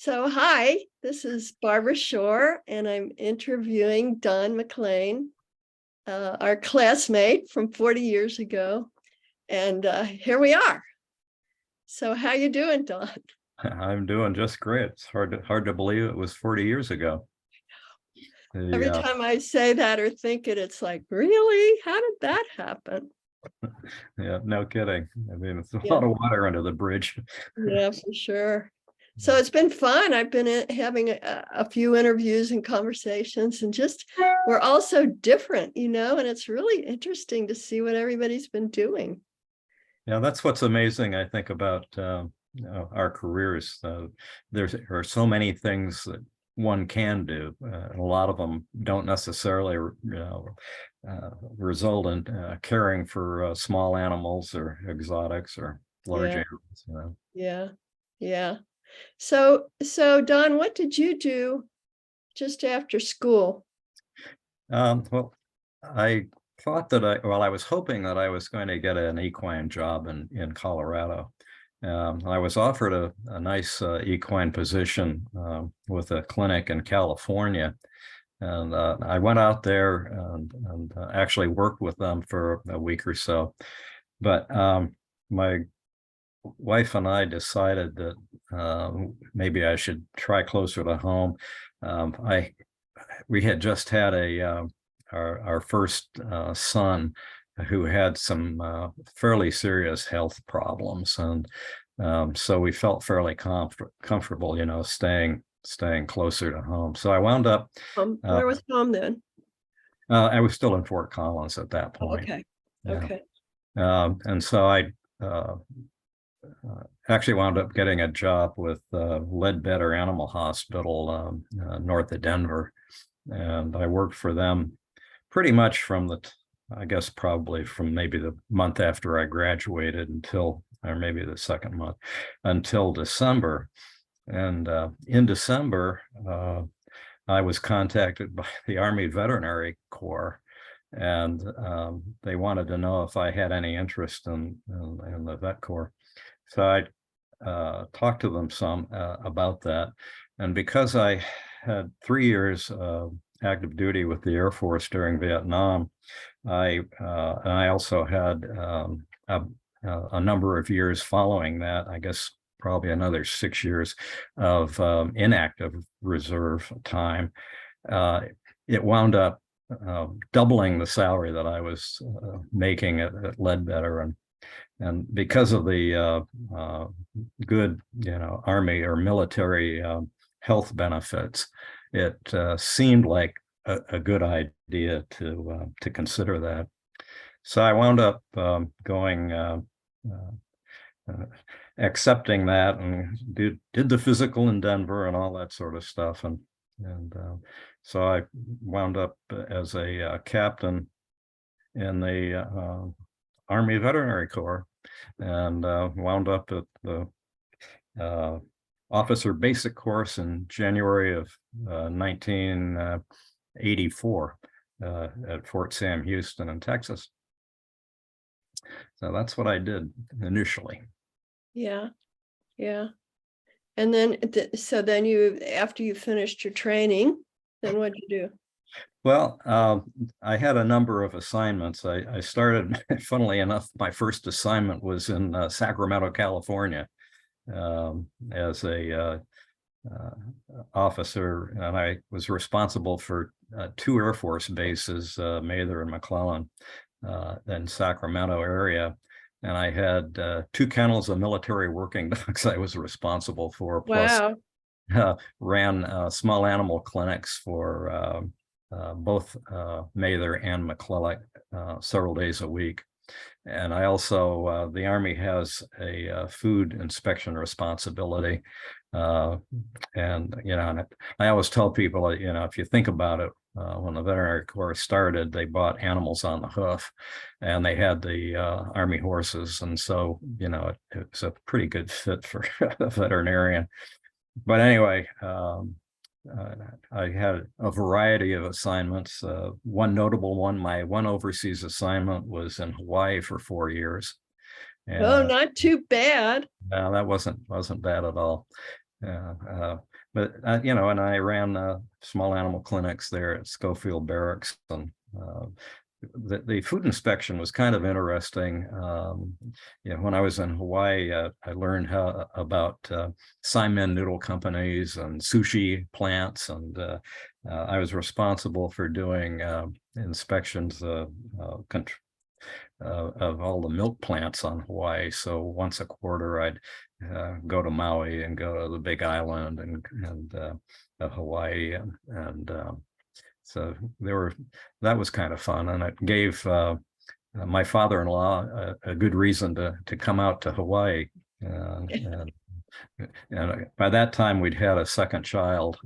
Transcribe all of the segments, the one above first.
So, hi, this is Barbara Shore, and I'm interviewing Don McLean, our classmate from 40 years ago. And here we are. So, how you doing, Don? I'm doing just great. It's hard to believe it was 40 years ago. Every The time I say that or think it, it's like, really? How did that happen? Yeah, no kidding. I mean, it's a Yeah, lot of water under the bridge. yeah, for sure. So it's been fun. I've been having a few interviews and conversations, and just we're all so different, and it's really interesting to see what everybody's been doing. Yeah, that's what's amazing, I think, about our careers. There are so many things that one can do. And a lot of them don't necessarily, result in caring for small animals or exotics or large Yeah, animals. yeah, yeah. So Don, what did you do just after school? Well, I thought that I was hoping that I was going to get an equine job in Colorado. I was offered a nice equine position with a clinic in California. And I went out there and actually worked with them for a week or so. But my wife and I decided that maybe I should try closer to home. I We had just had our first son who had some fairly serious health problems, and so we felt fairly comfortable, staying closer to home. So I wound up. Uh, Where was home then? I was still in Fort Collins at that Oh, point. okay. Yeah, Okay. and so I. Actually wound up getting a job with Ledbetter Animal Hospital north of Denver, and I worked for them pretty much I guess probably from maybe the month after I graduated or maybe the second month, until December. And in December, I was contacted by the Army Veterinary Corps, and they wanted to know if I had any interest in the Vet Corps. So I talked to them some about that. And because I had 3 years active duty with the Air Force during Vietnam, and I also had a number of years following that, I guess probably another 6 years of inactive reserve time. It wound up doubling the salary that I was making at Ledbetter, and because of the good, Army or military health benefits, it seemed like a good idea to consider that. So I wound up going, accepting that, and did the physical in Denver and all that sort of stuff, and so I wound up as a captain in the Army Veterinary Corps, and wound up at the officer basic course in January of 1984 at Fort Sam Houston in Texas. So that's what I did initially. Yeah, yeah. And then, so then after you finished your training, then what'd you do? Well, I had a number of assignments. I started, funnily enough, my first assignment was in Sacramento, California, as a officer, and I was responsible for 2 Air Force bases, Mather and McLean, in Sacramento area. And I had 2 kennels of military working dogs I was responsible for, plus Wow. ran small animal clinics for both Mather and McClellan several days a week. And I also, the Army has a food inspection responsibility. And I always tell people, if you think about it, when the Veterinary Corps started, they bought animals on the hoof, and they had the Army horses. And so, it was a pretty good fit for a veterinarian. But anyway, I had a variety of assignments. One notable one, my one overseas assignment was in Hawaii for 4 years. Oh, And not too bad. that wasn't bad at all. but and I ran small animal clinics there at Schofield Barracks, and the food inspection was kind of interesting. When I was in Hawaii, I learned about Simon noodle companies and sushi plants, and I was responsible for doing inspections of all the milk plants on Hawaii. So once a quarter, I'd go to Maui and go to the Big Island and Hawaii, and so that was kind of fun, and it gave my father-in-law a good reason to come out to Hawaii. And by that time, we'd had a second child,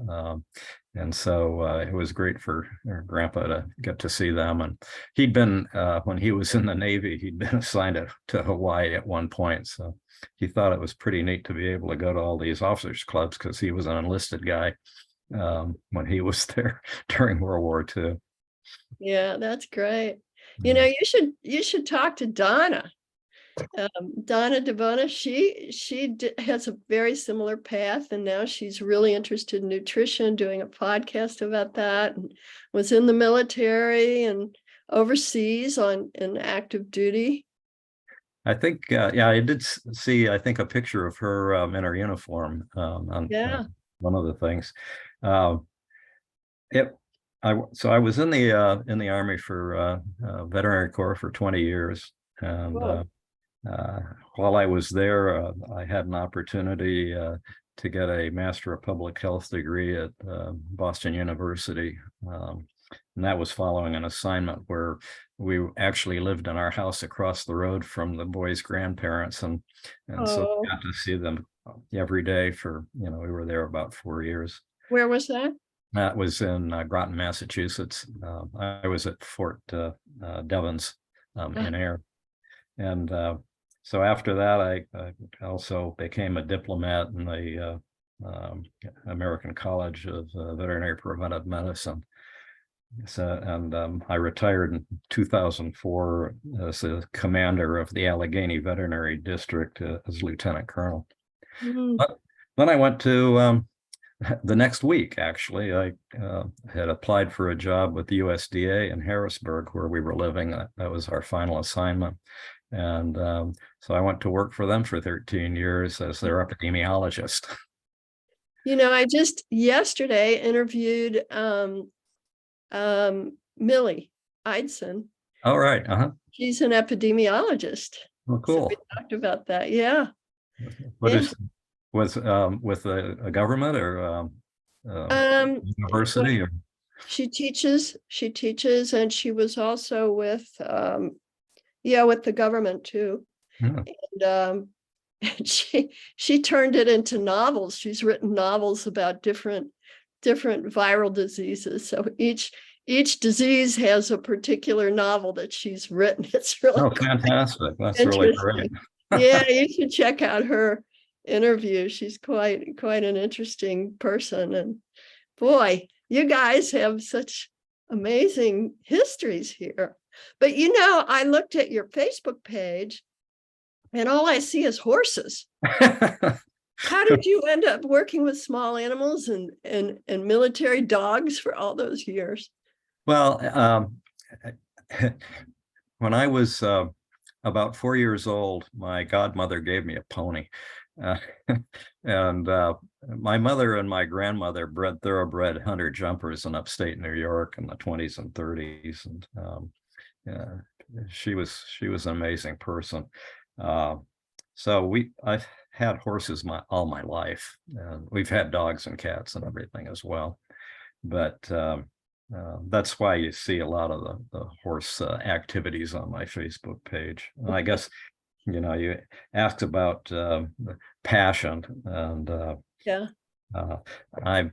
and so it was great for Grandpa to get to see them. And he'd been, when he was in the Navy, he'd been assigned to Hawaii at one point, so he thought it was pretty neat to be able to go to all these officers' clubs, because he was an enlisted guy when he was there during World War II. Yeah, that's great. You should talk to Donna. Donna DeBona, she has a very similar path, and now she's really interested in nutrition, doing a podcast about that, and was in the military and overseas in active duty. I think, I did see, I think, a picture of her in her uniform on one of the things. So I was in the Army for Veterinary Corps for 20 years, and while I was there, I had an opportunity to get a Master of Public Health degree at Boston University, and that was following an assignment where we actually lived in our house across the road from the boys' grandparents, and so I got to see them every day for, we were there about 4 years. Where was that? That was in Groton, Massachusetts. I was at Fort Devens in Air. And so after that, I also became a diplomat in the American College of Veterinary Preventive Medicine. So, and I retired in 2004 as a commander of the Allegheny Veterinary District as Lieutenant Colonel. But then I went to the next week, actually, I had applied for a job with the USDA in Harrisburg, where we were living. That was our final assignment. And so I went to work for them for 13 years as their epidemiologist. I just yesterday interviewed Millie Eidson. All right. She's an epidemiologist. Oh, cool. So we talked about that. Yeah. Was with a government or university? Or? She teaches, and she was also with with the government too. And she turned it into novels. She's written novels about different viral diseases. So each disease has a particular novel that she's written. It's really fantastic. That's really great. Yeah, you should check out her interview. She's quite an interesting person, and boy, you guys have such amazing histories here. But I looked at your Facebook page and all I see is horses. How did you end up working with small animals and military dogs for all those years? Well, when I was about 4 years old, my godmother gave me a pony. And my mother and my grandmother bred thoroughbred hunter jumpers in upstate New York in the 20s and 30s. And she was an amazing person. So I've had horses all my life, and we've had dogs and cats and everything as well. But that's why you see a lot of the horse activities on my Facebook page. And I guess, you asked about the passion, and I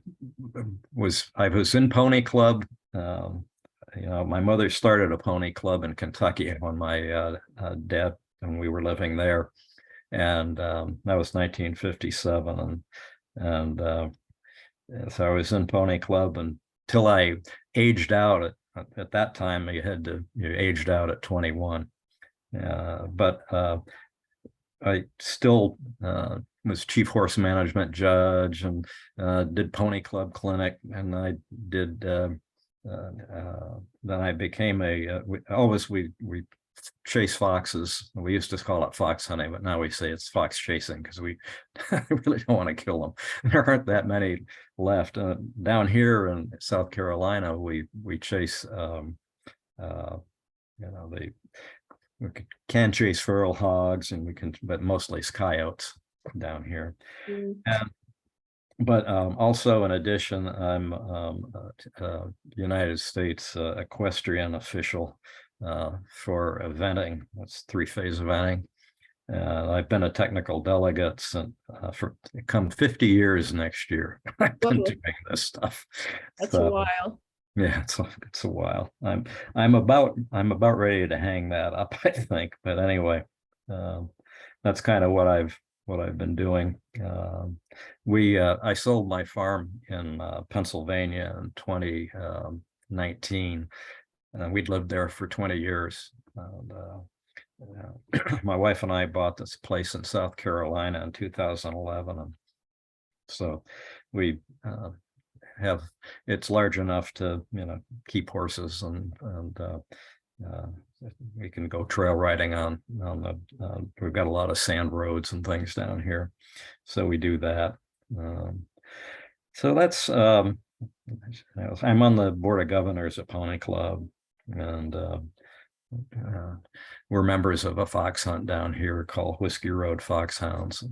was in Pony Club. My mother started a pony club in Kentucky when my dad, when we were living there, and that was 1957, and so I was in Pony Club until I aged out. At that time, you aged out at 21. But I still was chief horse management judge and did pony club clinic, and I did then I became we chase foxes. We used to call it fox hunting, but now we say it's fox chasing because we really don't want to kill them. There aren't that many left. Down here in South Carolina, we chase we can chase feral hogs, and we can, but mostly it's coyotes down here. Mm. And but also, in addition, I'm United States equestrian official for eventing. That's 3-phase eventing. I've been a technical delegate since for come 50 years next year. I've been Whoa, doing this stuff. that's a So, while. yeah, it's a while. I'm about ready to hang that up, I think. But anyway, that's kind of what I've been doing. I sold my farm in Pennsylvania in 2019, and we'd lived there for 20 years. And, my wife and I bought this place in South Carolina in 2011, and so we it's large enough to keep horses, and we can go trail riding on the we've got a lot of sand roads and things down here, so we do that. So that's I'm on the board of governors at Pony Club, and we're members of a fox hunt down here called Whiskey Road Foxhounds.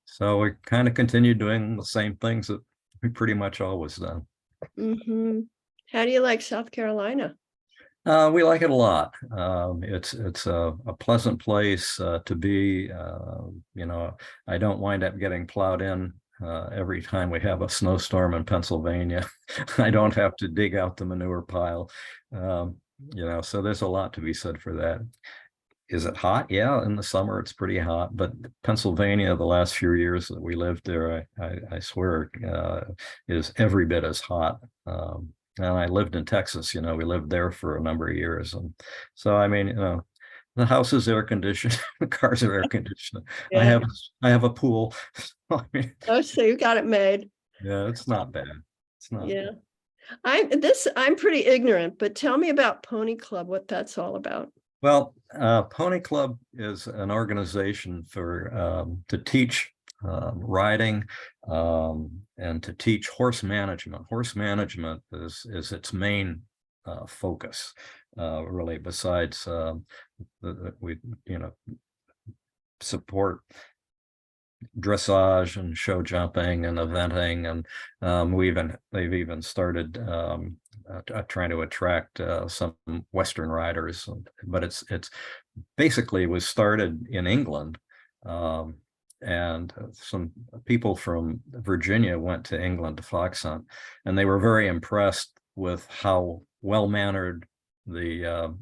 So we kind of continue doing the same things that we pretty much always done. Mm-hmm. How do you like South Carolina? We like it a lot. It's a pleasant place to be. I don't wind up getting plowed in every time we have a snowstorm in Pennsylvania. I don't have to dig out the manure pile. So there's a lot to be said for that. Is it hot? Yeah, in the summer it's pretty hot, but Pennsylvania, the last few years that we lived there, I swear, is every bit as hot. And I lived in Texas, we lived there for a number of years. And so, I mean, the house is air conditioned, the cars are air conditioned. Yeah. I have a pool. I mean, Oh, so you got it made. yeah, it's not bad. It's not Yeah. bad. I'm pretty ignorant, but tell me about Pony Club, what that's all about. Well, Pony Club is an organization for to teach riding and to teach horse management. Horse management is its main focus, really. Besides, we support dressage and show jumping and eventing, and they've even started trying to attract some Western riders, but it's basically was started in England, and some people from Virginia went to England to fox hunt, and they were very impressed with how well-mannered the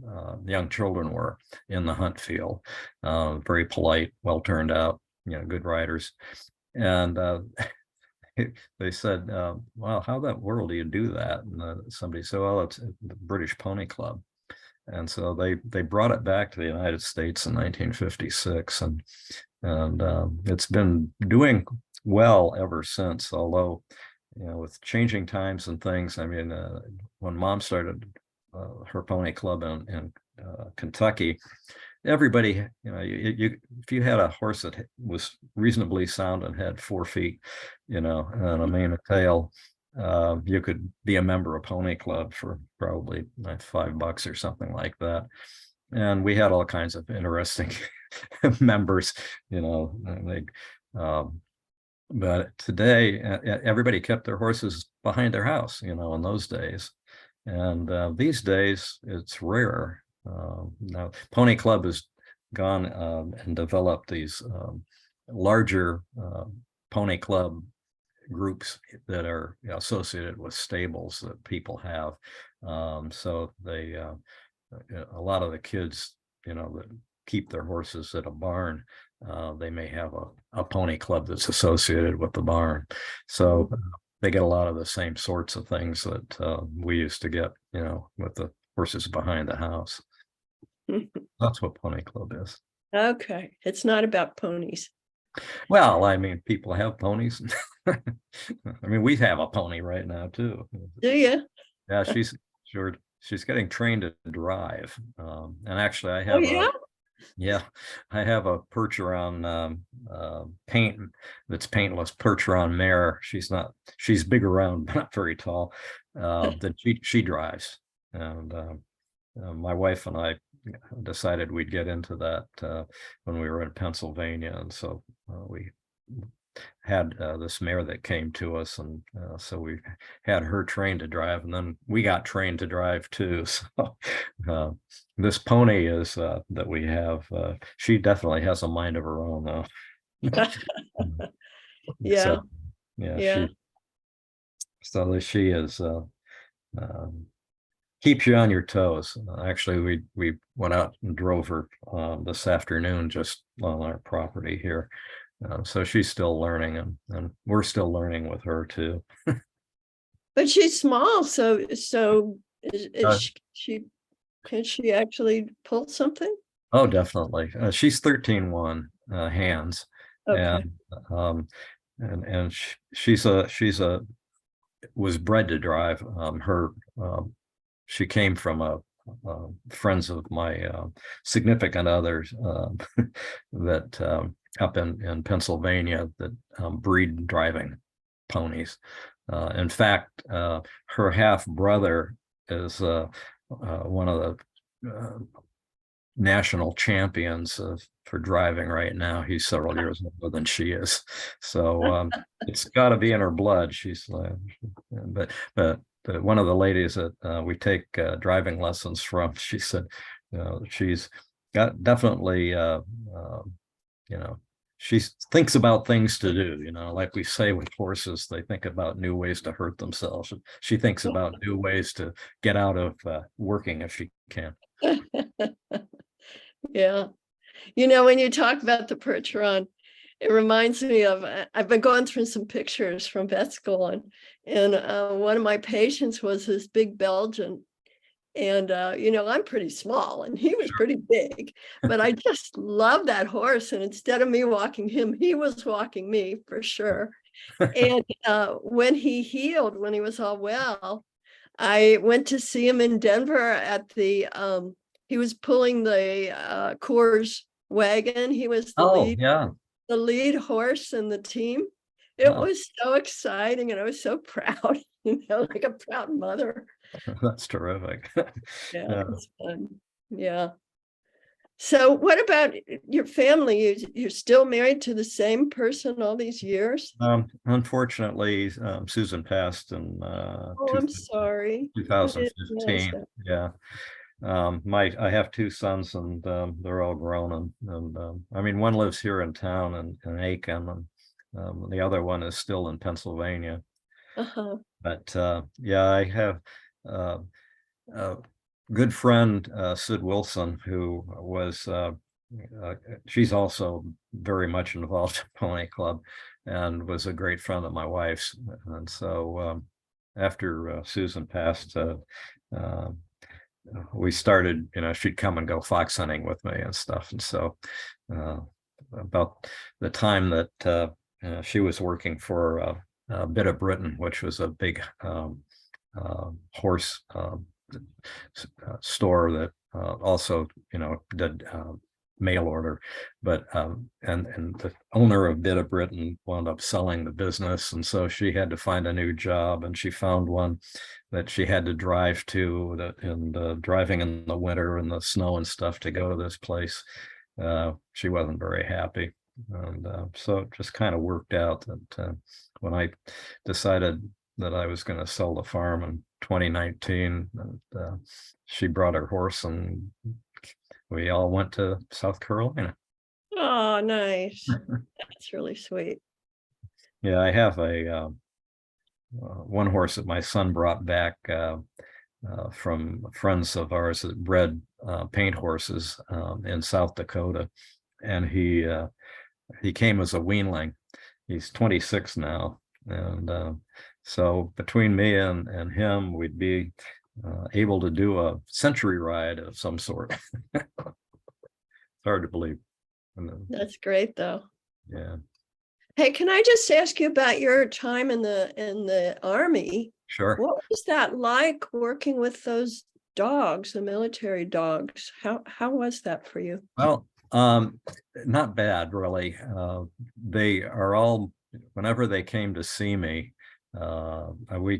young children were in the hunt field. Very polite, well turned out, good riders. And they said, well, how the world do you do that? And somebody said, well, it's the British Pony Club. And so they brought it back to the United States in 1956, and it's been doing well ever since. Although, with changing times and things, I mean, when Mom started her pony club in Kentucky, everybody, if you had a horse that was reasonably sound and had 4 feet, and a mane and tail, you could be a member of Pony Club for probably $5 or something like that. And we had all kinds of interesting members, but today everybody kept their horses behind their house, in those days. And these days it's rare. Now Pony Club has gone and developed these larger Pony Club groups that are associated with stables that people have. So they, a lot of the kids, that keep their horses at a barn, they may have a Pony Club that's associated with the barn. So they get a lot of the same sorts of things that we used to get, with the horses behind the house. That's what Pony Club is. Okay, it's not about ponies. Well, I mean, people have ponies. I mean, we have a pony right now too. Do you? Yeah, she's getting trained to drive. And actually I Oh, have yeah? yeah, I have a Percheron paint that's paintless Percheron mare. She's big around, but not very tall. That she drives. And my wife and I decided we'd get into that when we were in Pennsylvania. And so we had this mare that came to us, and so we had her trained to drive, and then we got trained to drive too. So uh, this pony is that we have, she definitely has a mind of her own though. Yeah, So yeah, yeah. she is um, keeps you on your toes. Actually, we went out and drove her this afternoon just on our property here. So she's still learning, and we're still learning with her too. But she's small, so Uh, is can she actually pull something? oh, definitely. She's 13-1 hands, Okay. and um, she's a was bred to drive. She came from friends of my significant others that up in Pennsylvania that breed driving ponies. In fact, her half brother is one of the national champions for driving right now. He's several years older than she is, so it's got to be in her blood. But one of the ladies that we take driving lessons from, she said, she's got definitely, you know, she thinks about things to do, like we say with horses, they think about new ways to hurt themselves. She thinks about new ways to get out of working if she can. Yeah. When you talk about the Percheron, it reminds me of, I've been going through some pictures from vet school, and one of my patients was this big Belgian. And, I'm pretty small and he was pretty big, but I just love that horse. And instead of me walking him, he was walking me for sure. And when he healed, when he was all well, I went to see him in Denver at he was pulling the Coors wagon. He was Oh, yeah. the lead horse in the team. It Oh, was so exciting and I was so proud, like a proud mother. that's terrific. Yeah, Yeah. it was fun. Yeah. So what about your family? You're still married to the same person all these years? Unfortunately, Susan passed in Oh, I'm sorry. I didn't realize 2015. that. Yeah. I have two sons, and they're all grown, and I mean, one lives here in town in Aiken, and the other one is still in Pennsylvania. Uh-huh. But yeah, I have uh, a good friend, Sid Wilson, who was uh, she's also very much involved in Pony Club, and was a great friend of my wife's. And so after Susan passed, we started, she'd come and go fox hunting with me and stuff. And so about the time that she was working for Bit of Britain, which was a big horse store that also, did mail order, but and the owner of Bit of Britain wound up selling the business, and so she had to find a new job, and she found one that she had to drive to, and driving in the winter and the snow and stuff to go to this place. She wasn't very happy, and so it just kind of worked out that when I decided that I was going to sell the farm in 2019, and she brought her horse, and we all went to South Carolina. Oh, nice. That's really sweet. Yeah, I have a one horse that my son brought back from friends of ours that bred paint horses in South Dakota, and he came as a weanling. He's 26 now, and so between me and him, we'd be able to do a century ride of some sort. It's hard to believe. That's great, though. Yeah, Hey, can I just ask you about your time in the Army? sure. What was that like working with those dogs, the military dogs? How was that for you? Well, not bad, really. They are all, whenever they came to see me, we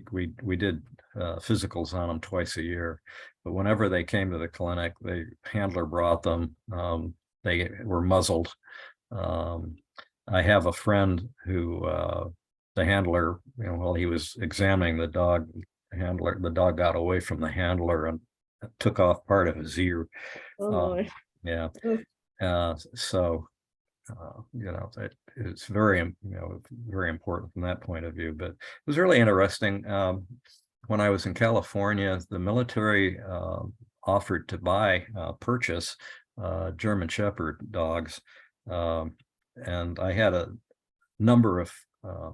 did physicals on them twice a year, but whenever they came to the clinic, the handler brought them. They were muzzled. Um, I have a friend who, the handler, while he was examining the dog, the dog got away from the handler and took off part of his ear. Oh Uh, my. yeah. Oh, So it's very, very important from that point of view. But it was really interesting. When I was in California, the military offered to purchase German Shepherd dogs. And I had a number of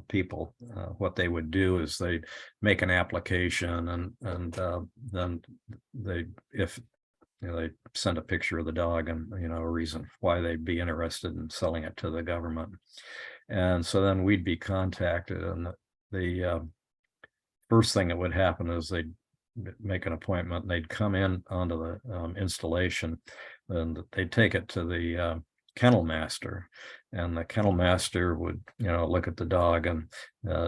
people. What they would do is they make an application, and then if they send a picture of the dog and a reason why they'd be interested in selling it to the government. And so then we'd be contacted, and the first thing that would happen is they'd make an appointment, and they'd come in onto the installation, and they'd take it to the kennel master, and the kennel master would look at the dog and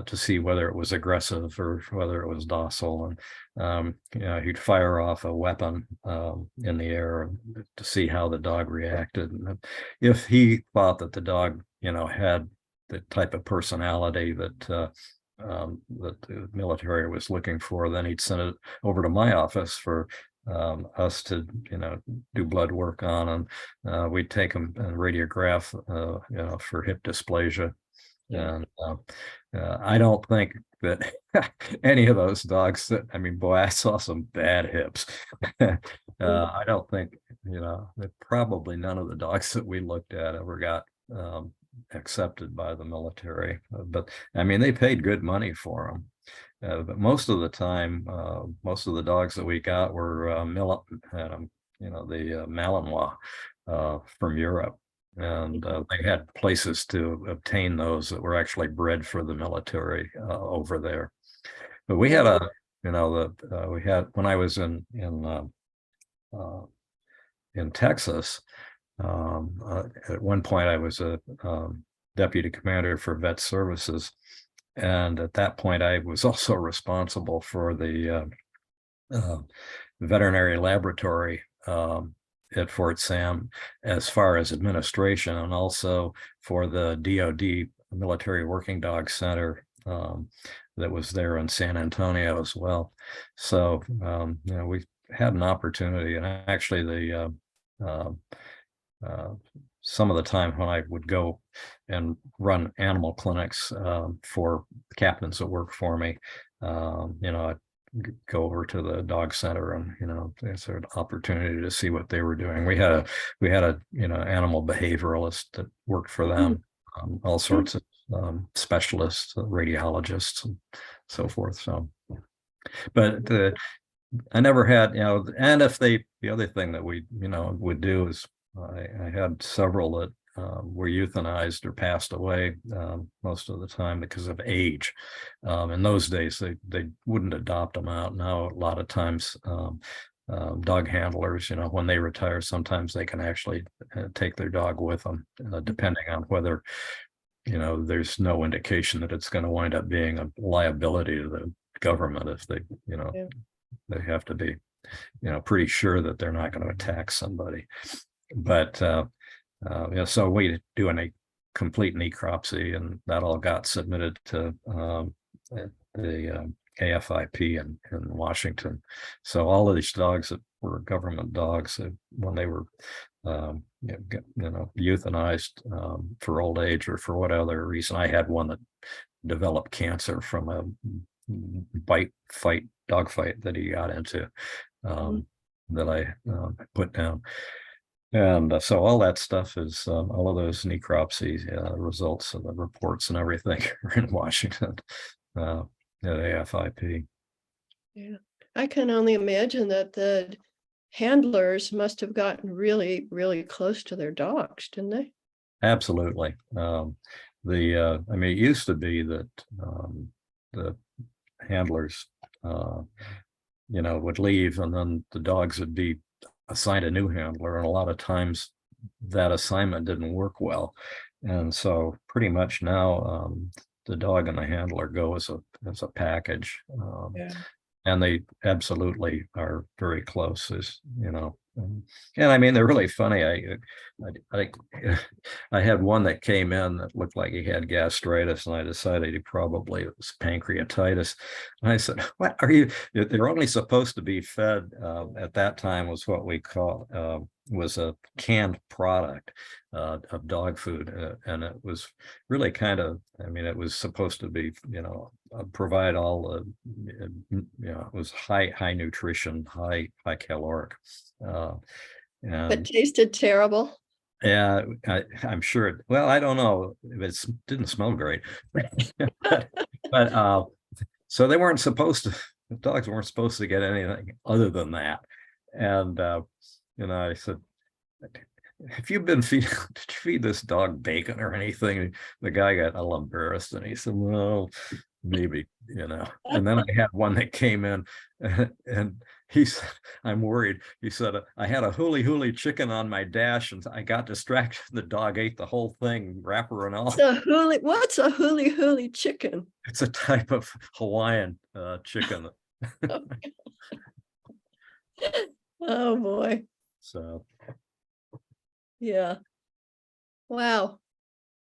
to see whether it was aggressive or whether it was docile, and he'd fire off a weapon in the air to see how the dog reacted. And if he thought that the dog had the type of personality that that the military was looking for, then he'd send it over to my office for us to do blood work on, and we'd take them and radiograph for hip dysplasia. yeah. And I don't think that any of those dogs boy, I saw some bad hips. I don't think that probably none of the dogs that we looked at ever got accepted by the military, but they paid good money for them. But most of the time, most of the dogs that we got were the Malinois from Europe, and they had places to obtain those that were actually bred for the military over there. But we had we had, when I was in Texas. At one point, I was a deputy commander for vet services, and at that point, I was also responsible for the veterinary laboratory at Fort Sam, as far as administration, and also for the DoD Military Working Dog Center that was there in San Antonio as well. So we had an opportunity, and actually the some of the time when I would go and run animal clinics for captains that work for me, I'd go over to the dog center, and there's an opportunity to see what they were doing. We had a animal behavioralist that worked for them, all sorts of specialists, radiologists, and so forth. So, but I never had, and if the other thing that we would do is, I had several that were euthanized or passed away most of the time because of age. In those days, they wouldn't adopt them out. Now, a lot of times, dog handlers, when they retire, sometimes they can actually take their dog with them, depending on whether, there's no indication that it's going to wind up being a liability to the government if they, Yeah. they have to be, pretty sure that they're not going to attack somebody. But so we do a complete necropsy, and that all got submitted to the AFIP in Washington. So all of these dogs that were government dogs, when they were euthanized for old age or for whatever reason. I had one that developed cancer from a dog fight that he got into, that I put down. And so all that stuff is, all of those necropsy results of the reports and everything are in Washington at AFIP. Yeah. I can only imagine that the handlers must have gotten really, really close to their dogs, didn't they? Absolutely. I mean, it used to be that the handlers, would leave, and then the dogs would be assigned a new handler, and a lot of times that assignment didn't work well. And so pretty much now, the dog and the handler go as a package. Yeah. And they absolutely are very close, as you know. And I mean, they're really funny. I I had one that came in that looked like he had gastritis, and I decided he probably it was pancreatitis. And I said, "What are you? They're only supposed to be fed." At that time was what we call was a canned product of dog food, and it was really kind of. I mean, it was supposed to be, provide all the, it was high nutrition, high caloric. But And tasted terrible. yeah, I'm sure. Well, I don't know. It didn't smell great, but so they weren't supposed to. The dogs weren't supposed to get anything other than that. And I said, "Have you been feeding? Did you feed this dog bacon or anything?" The guy got a little embarrassed, and he said, "Well, maybe." And then I had one that came in, and he said, "I'm worried." He said, "I had a huli chicken on my dash, and I got distracted. The dog ate the whole thing, wrapper and all." What's a huli chicken? It's a type of Hawaiian chicken. Oh boy. So Yeah. Wow.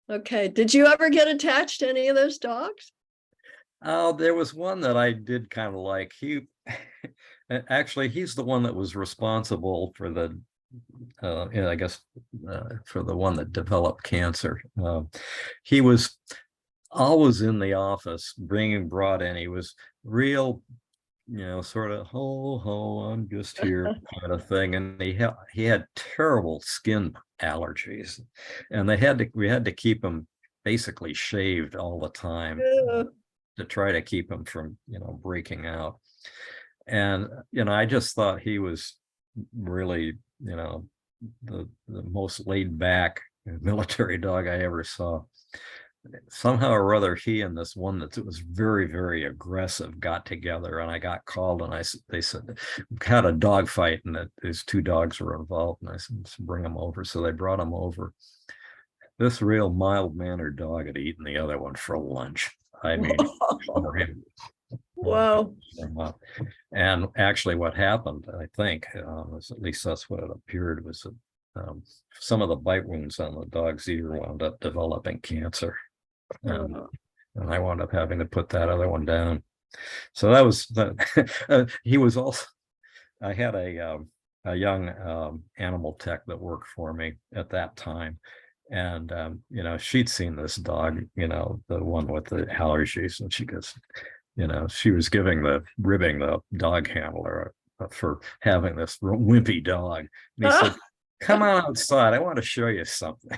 Okay. Did you ever get attached to any of those dogs? there was one that I did kind of like. Actually, he's the one that was responsible for the, I guess, for the one that developed cancer. He was always in the office, brought in. He was real, sort of ho, I'm just here kind of thing. And he had terrible skin allergies, and we had to keep him basically shaved all the time Yeah. to try to keep him from, breaking out. And, I just thought he was really, the most laid back military dog I ever saw. Somehow or other, he and this one that was very, very aggressive got together, and I got called, and they said, "We had a dog fight, and that these two dogs were involved." And I said, "Let's bring them over." So they brought him over. This real mild-mannered dog had eaten the other one for lunch. I mean, for him. Wow. And actually, what happened, I think, was, at least that's what it appeared, was that some of the bite wounds on the dog's ear wound up developing cancer. And I wound up having to put that other one down. So that was he was also. I had a young animal tech that worked for me at that time, and she'd seen this dog, the one with the allergies, and she goes, she was ribbing the dog handler for having this wimpy dog, and he said, "Come on outside, I want to show you something."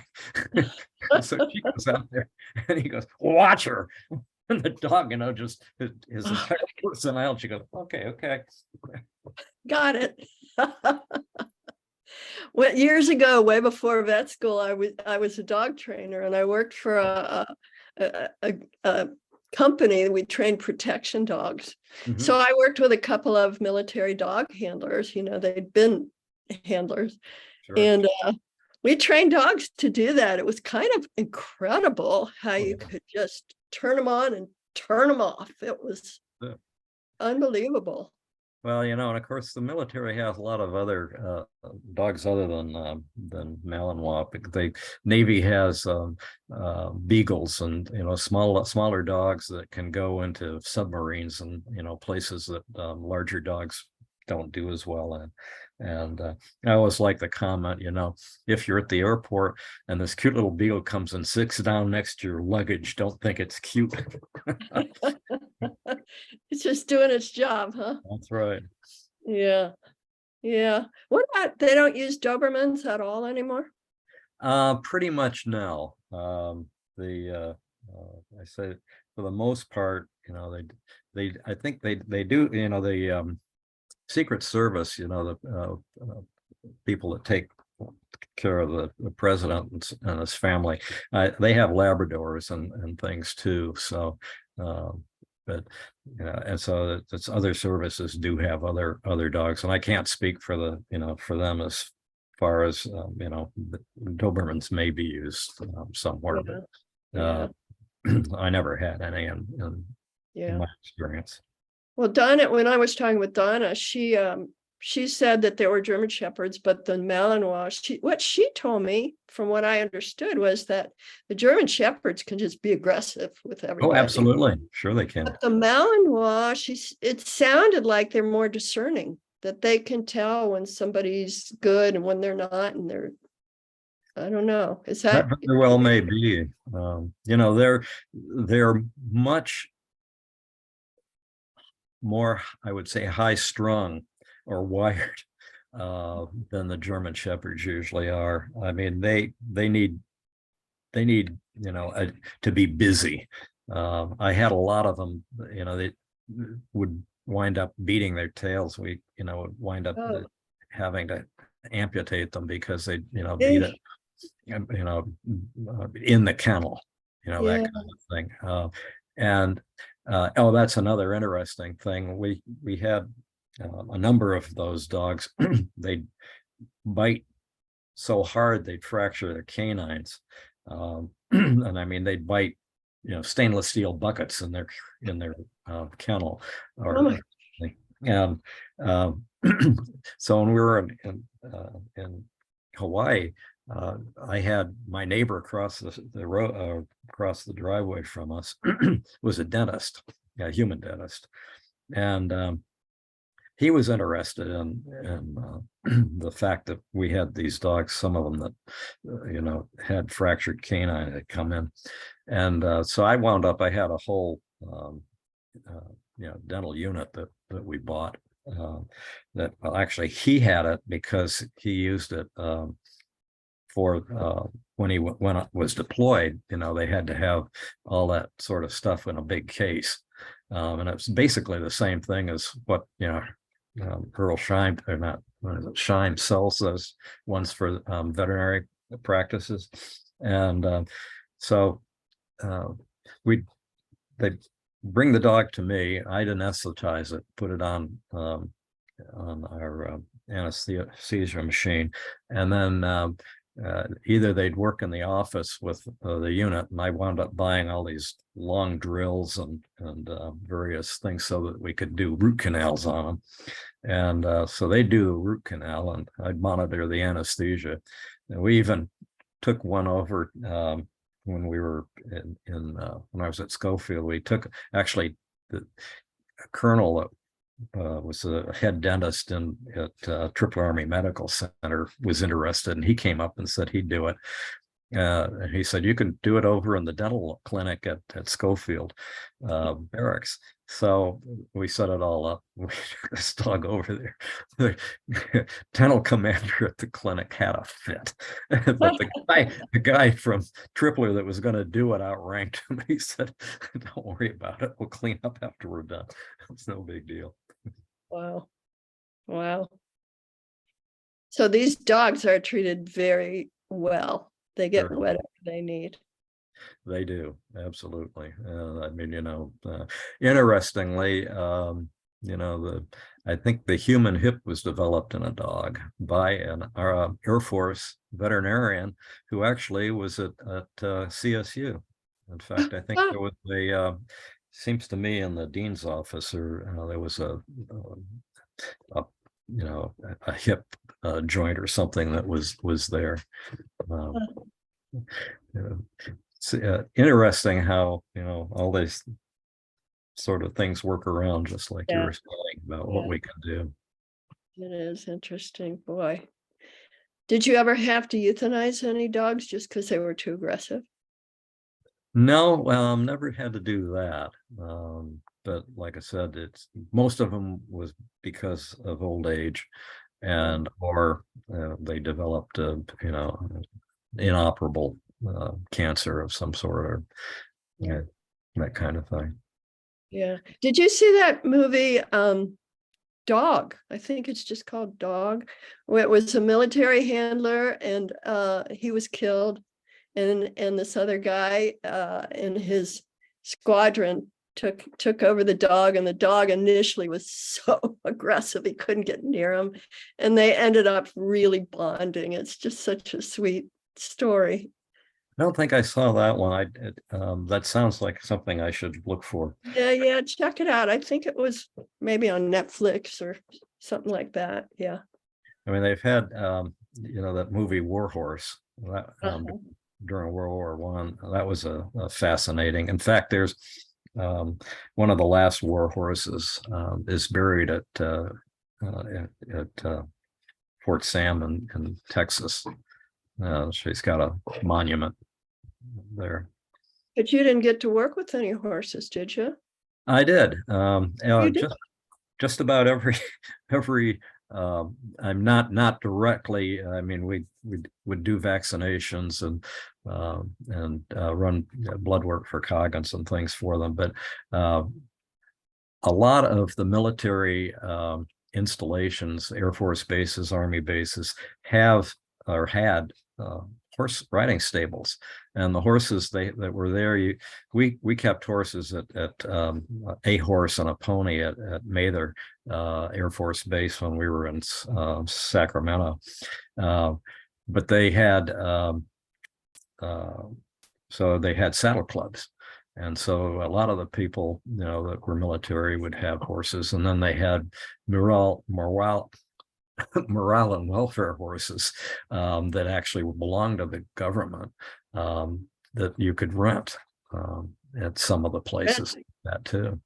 So she goes out there, and he goes, "Watch her." And the dog, just his entire personality, she goes, okay. Got it. Well, years ago, way before vet school, I was a dog trainer, and I worked for a company. We trained protection dogs. Mhm. So I worked with a couple of military dog handlers. They'd been handlers, Sure. and we trained dogs to do that. It was kind of incredible how you could just turn them on and turn them off. It was Yeah. unbelievable. Well, and of course, the military has a lot of other dogs other than Malinois. Navy has beagles, and smaller dogs that can go into submarines and places that larger dogs don't do as well in. And I always like the comment, if you're at the airport and this cute little beagle comes and sits down next to your luggage, don't think it's cute. It's just doing its job, huh? That's right. Yeah. Yeah. What about, they don't use Dobermans at all anymore? Pretty much no. I say for the most part, I think they do, the Secret Service, the people that take care of the president and his family. They have Labradors and things too. So, but and so it's other services do have other dogs, and I can't speak for for them as far as the Dobermans may be used somewhere, Yeah. but I never had any in my experience. Well, Donna, when I was talking with Donna, she said that there were German Shepherds, but the Malinois, what she told me, from what I understood, was that the German Shepherds can just be aggressive with everybody. Oh, absolutely. Sure they can. But the Malinois, it sounded like they're more discerning, that they can tell when somebody's good and when they're not, and I don't know. Is that very well may be. They're much more, I would say, high strung or wired than the German Shepherds usually are. I mean, they need to be busy. I had a lot of them. They would wind up beating their tails. We would wind up having to amputate them because they beat it in the kennel, that kind of thing. And that's another interesting thing. We had a number of those dogs. They'd bite so hard they'd fracture their canines, and I mean they'd bite stainless steel buckets in their kennel, and so when we were in Hawaii, I had my neighbor across the road, across the driveway from us, was a dentist, a human dentist, and he was interested in the fact that we had these dogs, some of them that had fractured canine that come in, and so I wound up. I had a whole dental unit that we bought. That actually he had it because he used it for when he was deployed. They had to have all that sort of stuff in a big case, and it's basically the same thing as what Earl Scheim, or not, Scheim sells those ones for veterinary practices, and so they bring the dog to me. I'd anesthetize it, put it on our anesthesia machine, and then either they'd work in the office with the unit, and I wound up buying all these long drills and various things so that we could do root canals on them. And so they do the root canal, and I'd monitor the anesthesia. And we even took one over when we were when I was at Schofield. We took actually the colonel that was a head dentist at Triple Army Medical Center was interested, and he came up and said he'd do it. And he said, you can do it over in the dental clinic at Schofield Barracks. So we set it all up. We took this dog over there. The dental commander at the clinic had a fit. But the guy from Tripler that was going to do it outranked him. He said, don't worry about it. We'll clean up after we're done. It's no big deal. Wow. Wow. So these dogs are treated very well. They get whatever they need. They do, absolutely. I mean, interestingly, I think the human hip was developed in a dog by an Air Force veterinarian who actually was at CSU. In fact, I think there was seems to me in the dean's office, or there was a hip joint or something that was there. It's interesting how all these sort of things work around, just like you were saying about what we can do. It is interesting, boy. Did you ever have to euthanize any dogs just because they were too aggressive? No, never had to do that. But like I said, most of them was because of old age, and or they developed inoperable cancer of some sort, or that kind of thing. Yeah. Did you see that movie, Dog. I think it's just called Dog. It was a military handler, and he was killed. And this other guy in his squadron took over the dog, and the dog initially was so aggressive he couldn't get near him, and they ended up really bonding. It's just such a sweet story. I don't think I saw that one. That sounds like something I should look for. Yeah, check it out. I think it was maybe on Netflix or something like that. Yeah. I mean, they've had that movie War Horse that, Uh-huh. during World War One. That was a fascinating. In fact, there's one of the last war horses is buried at Fort Sam in Texas. She's got a monument there. But you didn't get to work with any horses, did you? I did. You did? Just about every I'm not directly. I mean, we would do vaccinations and run blood work for Coggins and things for them, but a lot of the military installations, Air Force bases, Army bases have or had horse riding stables, and the horses that were there, we kept horses at a horse and a pony at Mather Air Force Base when we were in Sacramento, but they had so they had saddle clubs. And so a lot of the people, that were military would have horses, and then they had morale and welfare horses that actually belonged to the government that you could rent at some of the places that too.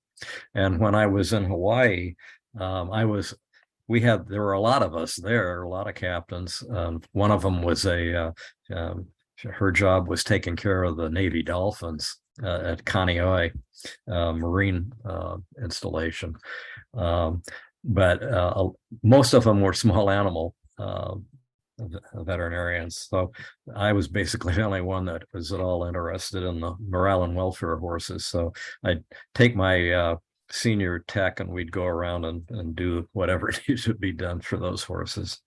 And when I was in Hawaii, there were a lot of us there, a lot of captains. One of them was her job was taking care of the Navy Dolphins at Kaneohe Marine installation. But most of them were small animal veterinarians. So I was basically the only one that was at all interested in the morale and welfare horses. So I'd take my senior tech and we'd go around and do whatever needed to be done for those horses.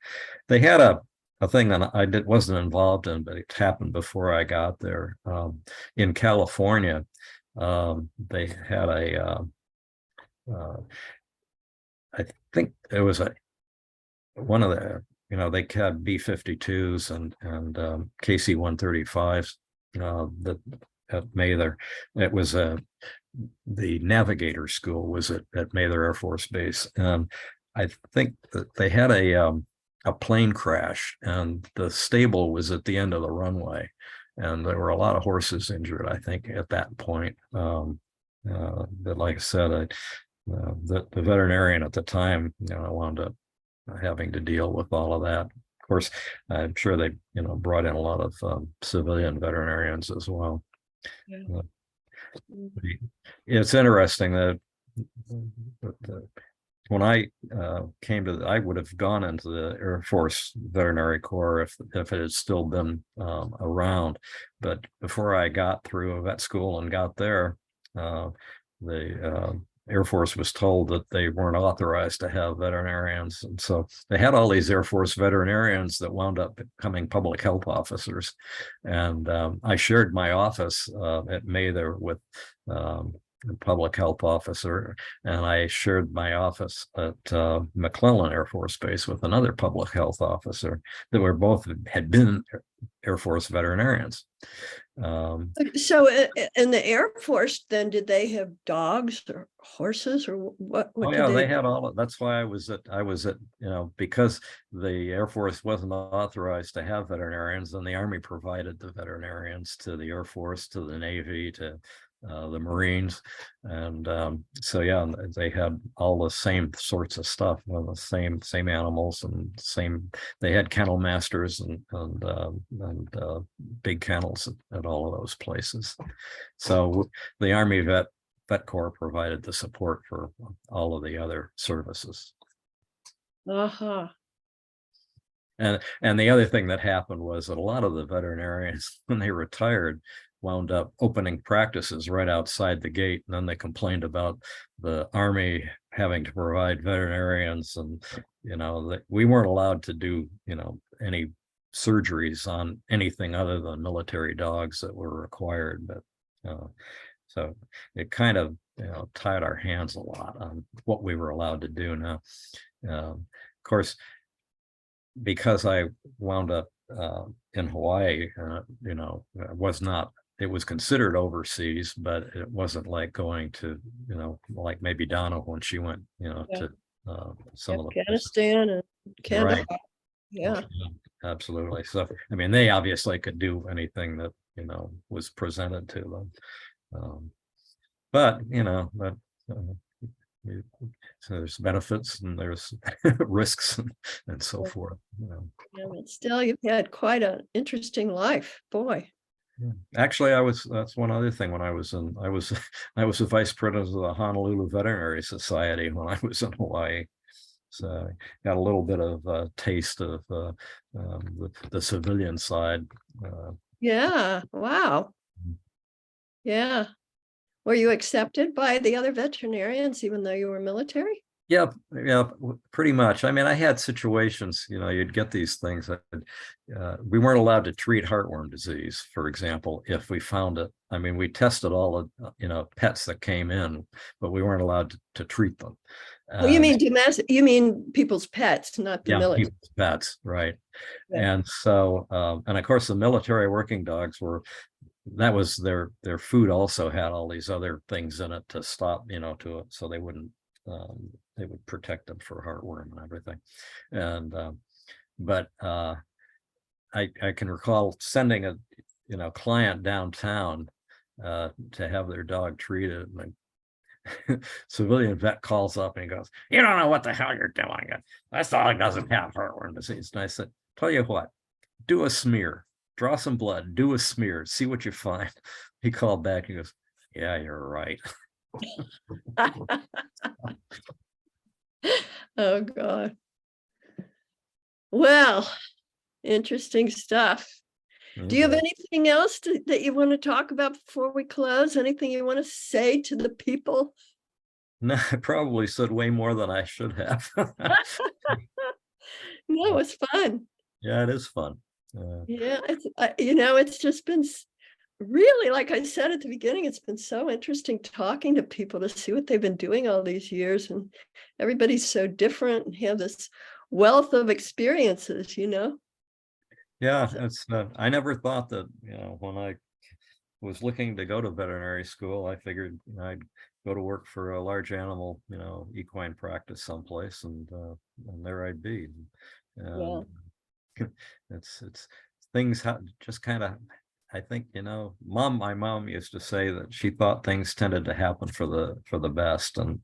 They had a thing that I wasn't involved in, but it happened before I got there. In California, they had I think it was one of the, they had B-52s and KC-135s that at Mather. It was the navigator school was at Mather Air Force Base. And I think that they had a plane crash, and the stable was at the end of the runway, and there were a lot of horses injured, I think, at that point. But like I said, the veterinarian at the time, wound up having to deal with all of that. Of course, I'm sure they, brought in a lot of civilian veterinarians as well. Yeah. It's interesting that when I came I would have gone into the Air Force Veterinary Corps if it had still been around. But before I got through vet school and got there, the Air Force was told that they weren't authorized to have veterinarians. And so they had all these Air Force veterinarians that wound up becoming public health officers. And I shared my office at Mather with a public health officer, and I shared my office at McLean Air Force Base with another public health officer that were both had been Air Force veterinarians. So in the Air Force, then, did they have dogs or horses, or what? Oh yeah, they had all of. That's why I was at because the Air Force wasn't authorized to have veterinarians, and the Army provided the veterinarians to the Air Force, to the Navy, to the Marines, and so yeah, they had all the same sorts of stuff, the same animals, and they had kennel masters and big kennels at all of those places. So the Army Vet Corps provided the support for all of the other services. Uh-huh. And the other thing that happened was that a lot of the veterinarians, when they retired, wound up opening practices right outside the gate. And then they complained about the Army having to provide veterinarians, and, that we weren't allowed to do, any surgeries on anything other than military dogs that were required. But so it kind of, tied our hands a lot on what we were allowed to do now. Of course, because I wound up in Hawaii, it was considered overseas, but it wasn't like going to, like maybe Donna when she went, to some of the places. Afghanistan and Canada. Right. Yeah. Absolutely. So, I mean, they obviously could do anything that, was presented to them. But, so there's benefits and there's risks and so forth. Yeah, but still, you've had quite an interesting life, boy. Yeah. Actually, that's one other thing. When I was a vice president of the Honolulu Veterinary Society when I was in Hawaii. So I got a little bit of a taste of the civilian side. Yeah. Wow. Yeah. Were you accepted by the other veterinarians, even though you were military? Yeah, pretty much. I mean, I had situations, you'd get these things that we weren't allowed to treat heartworm disease, for example, if we found it. I mean, we tested all the, pets that came in, but we weren't allowed to treat them. Oh, you mean domestic? You mean people's pets, not the military? People's pets, right? Yeah. And so, and of course, the military working dogs that was their food also had all these other things in it to stop, so they wouldn't. They would protect them for heartworm and everything. And but I can recall sending a client downtown to have their dog treated, and civilian vet calls up and he goes, "You don't know what the hell you're doing. That dog doesn't have heartworm disease." And I said, "Tell you what, do a smear, draw some blood, do a smear, see what you find." He called back, he goes, "Yeah, you're right." Oh, God. Well, interesting stuff. Do you have anything else that you want to talk about before we close? Anything you want to say to the people? No, I probably said way more than I should have. No, it's fun. Yeah, it is fun. Yeah, it's just been really, like I said at the beginning, it's been so interesting talking to people to see what they've been doing all these years, and everybody's so different and have this wealth of experiences. Yeah, it's I never thought that, when I was looking to go to veterinary school, I figured I'd go to work for a large animal, equine practice someplace, and there I'd be. And it's things just kind of, I think, my mom used to say that she thought things tended to happen for the best. And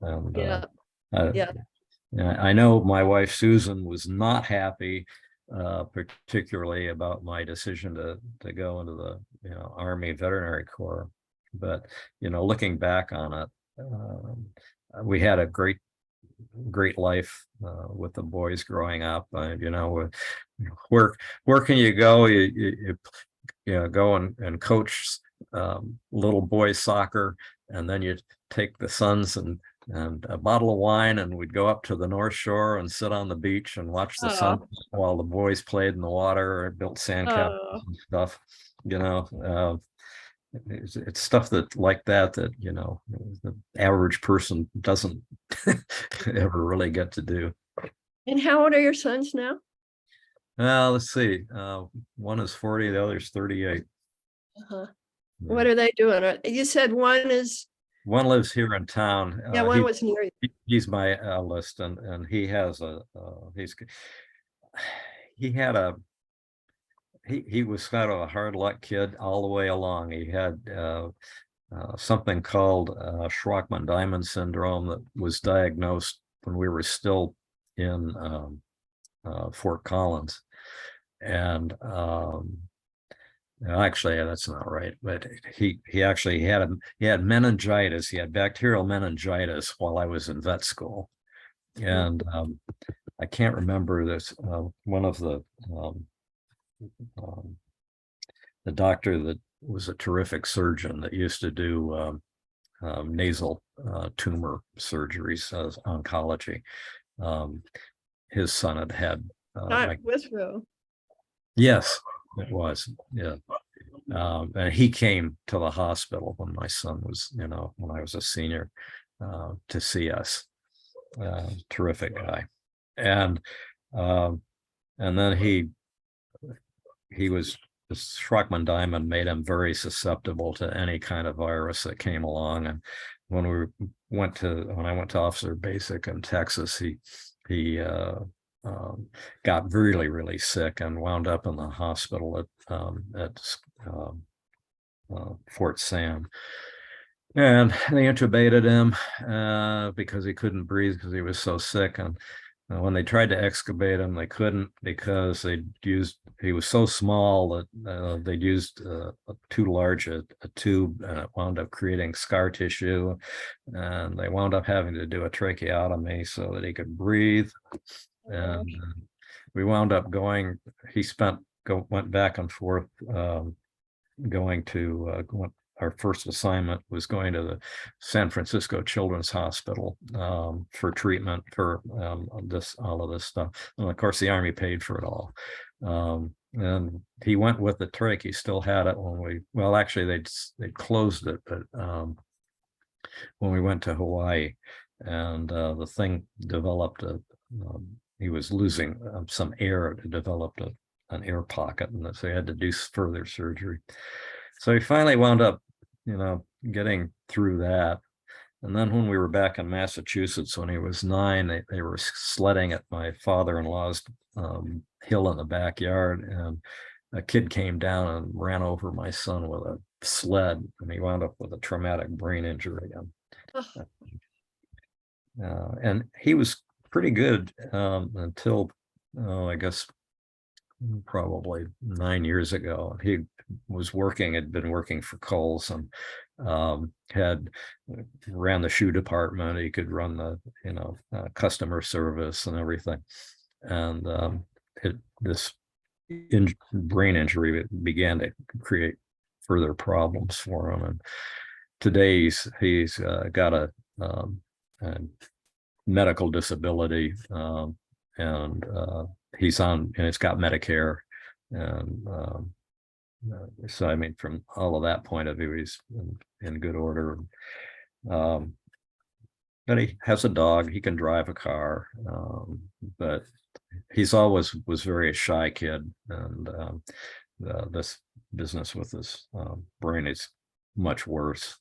I know my wife Susan was not happy, particularly about my decision to go into the Army Veterinary Corps. But looking back on it, we had a great life with the boys growing up. Where can you go? You go and coach little boys soccer, and then you take the sons and a bottle of wine, and we'd go up to the North Shore and sit on the beach and watch the sun while the boys played in the water or built sandcastles and stuff. It's stuff that like that the average person doesn't ever really get to do. And how old are your sons now? Let's see. One is 40, the other's 38. Yeah. What are they doing? You said one lives here in town. Yeah, one was near you. He's my eldest, and he has he was kind of a hard luck kid all the way along. He had something called Schwachman-Diamond syndrome that was diagnosed when we were still in Fort Collins. And actually, that's not right, but he actually had meningitis. He had bacterial meningitis while I was in vet school. And I can't remember this. One of the doctor that was a terrific surgeon that used to do nasal tumor surgeries, oncology. His son had Not Withrow. yes, it was, yeah. And he came to the hospital when my son was, when I was a senior, to see us. Terrific guy. And then he was, the Schrockman diamond made him very susceptible to any kind of virus that came along. And when I went to Officer Basic in Texas, he got really, really sick and wound up in the hospital at Fort Sam. And they intubated him because he couldn't breathe because he was so sick. And when they tried to excavate him, they couldn't because he was so small that they'd used too large a tube, and it wound up creating scar tissue. And they wound up having to do a tracheotomy so that he could breathe. And we wound up went back and forth our first assignment was going to the San Francisco Children's Hospital for treatment for all of this stuff. And of course, the Army paid for it all. And he went with the trach. He still had it actually they closed it, but when we went to Hawaii, and the thing developed he was losing some air. It developed an air pocket, and so he had to do further surgery. So he finally wound up, getting through that. And then when we were back in Massachusetts, when he was 9, they were sledding at my father-in-law's hill in the backyard, and a kid came down and ran over my son with a sled, and he wound up with a traumatic brain injury. And he was pretty good until, I guess, probably 9 years ago. He had been working for Kohl's, and ran the shoe department. He could run the customer service and everything. And this brain injury began to create further problems for him. And today he's got a medical disability, and he's on, and it's got Medicare. And so, I mean, from all of that point of view, he's in good order. But he has a dog. He can drive a car, but he's always was very shy kid. And this business with his brain is much worse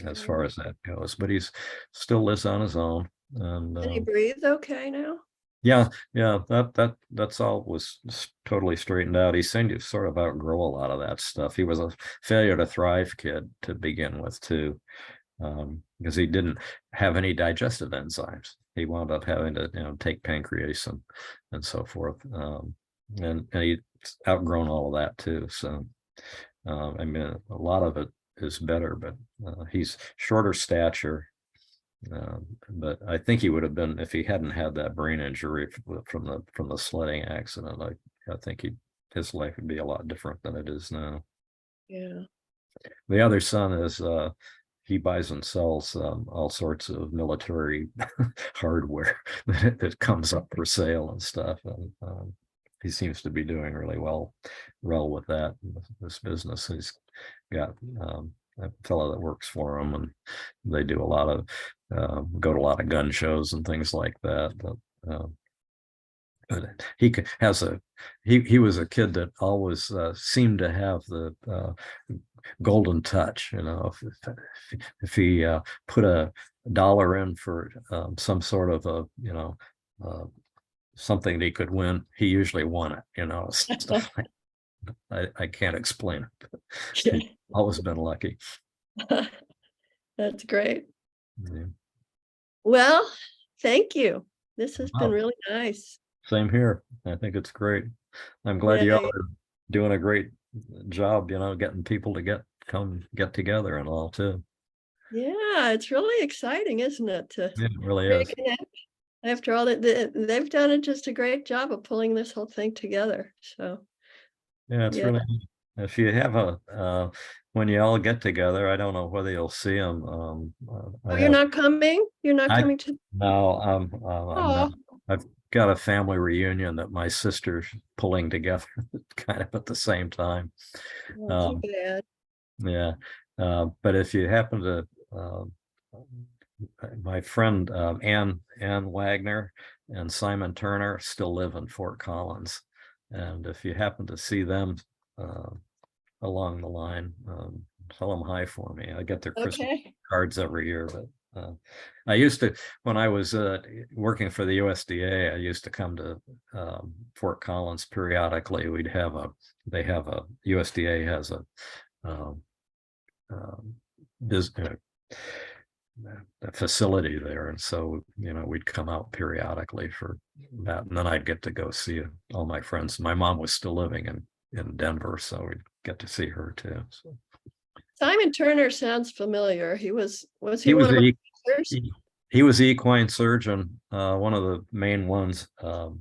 as far as that goes. But he's still lives on his own. And Can he breathe okay now? Yeah, that's all was totally straightened out. He seemed to sort of outgrow a lot of that stuff. He was a failure to thrive kid to begin with too, because he didn't have any digestive enzymes. He wound up having to take pancreas and so forth, and he's outgrown all of that too. So I mean, a lot of it is better, but he's shorter stature. But I think he would have been, if he hadn't had that brain injury from the sledding accident. I think his life would be a lot different than it is now. Yeah. The other son is he buys and sells all sorts of military hardware that comes up for sale and stuff, and he seems to be doing really well with that, this business. He's got a fellow that works for him, and they do a lot of go to a lot of gun shows and things like that. But he was a kid that always seemed to have the golden touch. If he put $1 in for some sort of something that he could win, he usually won it. Stuff I can't explain it, but he's always been lucky. That's great. Yeah. Well, thank you. This has been really nice. Same here. I think it's great. I'm glad you all Yeah. are doing a great job, getting people to come get together and all too. Yeah, it's really exciting, isn't it? To Yeah, it really is. reconnect after all that they've done just a great job of pulling this whole thing together. So Yeah, it's yeah. really if you have when you all get together, I don't know whether you'll see them. Oh, you're not coming? You're not I coming to? no, I'm not. Oh, I've got a family reunion that my sister's pulling together kind of at the same time. oh, too Um, bad. yeah, but if you happen to, my friend Ann Wagner and Simon Turner still live in Fort Collins, and if you happen to see them uh, along the line, tell them hi for me. I get their Christmas Okay. cards every year, but I used to, when I was working for the USDA, I used to come to Fort Collins periodically. They have a, USDA has a um, business, a facility there. And so, we'd come out periodically for that. And then I'd get to go see all my friends. My mom was still living in Denver, so we'd get to see her too. So Simon Turner sounds familiar. Was he he one was of our the teachers? he was the equine surgeon, one of the main ones. And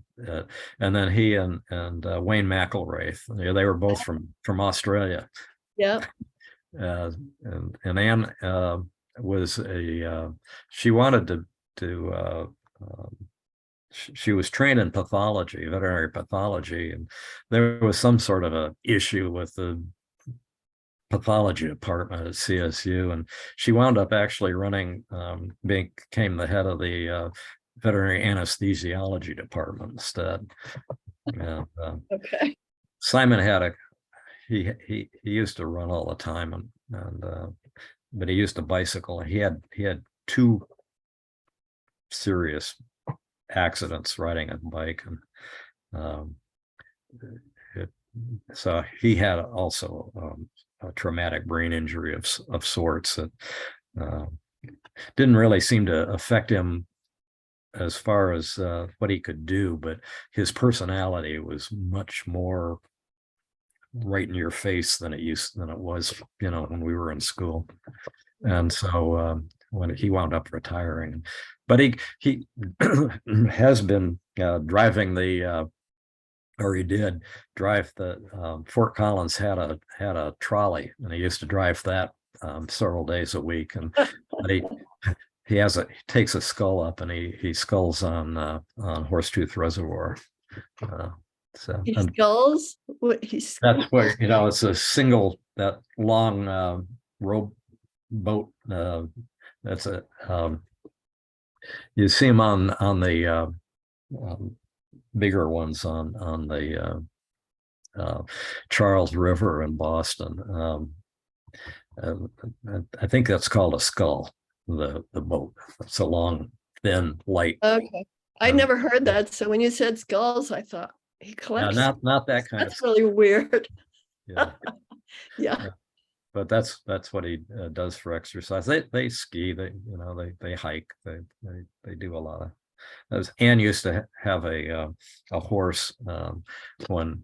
then he and Wayne McElwraith, they were both from Australia. Yeah. And Anne was she wanted to she was trained in pathology, veterinary pathology, and there was some sort of a issue with the pathology department at CSU, and she wound up actually became the head of the veterinary anesthesiology department instead. And Okay. Simon he used to run all the time, but he used to bicycle, and he had two serious accidents riding a bike, and um, so he had also a traumatic brain injury of sorts that uh, didn't really seem to affect him as far as what he could do, but his personality was much more right in your face than it was, when we were in school. And so when he wound up retiring, but he has been driving or he did drive Fort Collins had a trolley, and he used to drive that several days a week. And but he takes a skull up, and he sculls on Horsetooth Reservoir. He skulls. That's where it's that long rowboat. That's a you see them on the bigger ones on the Charles River in Boston. I think that's called a scull. The boat. It's a long, thin, light. Okay. I never heard that. So when you said skulls, I thought he collects. Not that kind That's really weird. Yeah. Yeah. But that's what he does for exercise. They ski, they hike, they do a lot of. As Anne used to have a horse when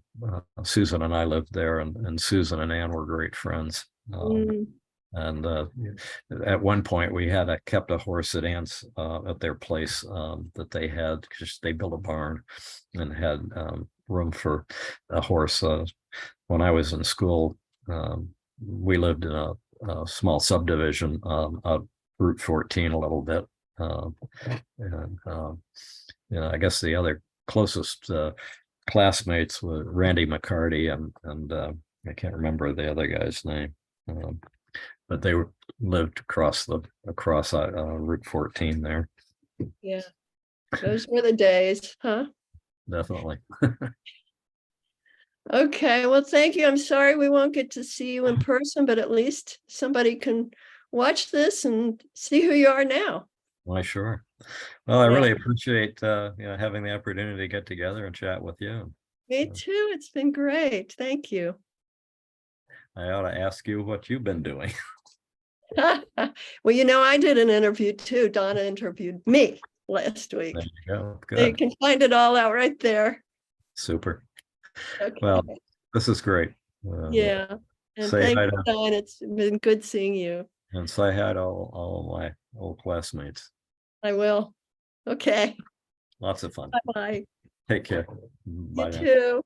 Susan and I lived there, and Susan and Anne were great friends. And at one point we kept a horse at Anne's at their place that they had, because they built a barn and had room for a horse. When I was in school, we lived in a small subdivision out Route 14 a little bit. And I guess the other closest classmates were Randy McCarty and I can't remember the other guy's name, but they lived across Route 14 there. Yeah, those were the days, huh? Definitely. Okay, well, thank you. I'm sorry we won't get to see you in person, but at least somebody can watch this and see who you are now. Why, sure. Well, I really appreciate having the opportunity to get together and chat with you. Me too. It's been great. Thank you. I ought to ask you what you've been doing. Well, I did an interview too. Donna interviewed me last week. There you go. Good. You can find it all out right there. Super. Okay. Well, this is great. Yeah. And thank you, Don. It's been good seeing you. And say hi to all my old classmates. I will. Okay. Lots of fun. Bye-bye. Take care. You too.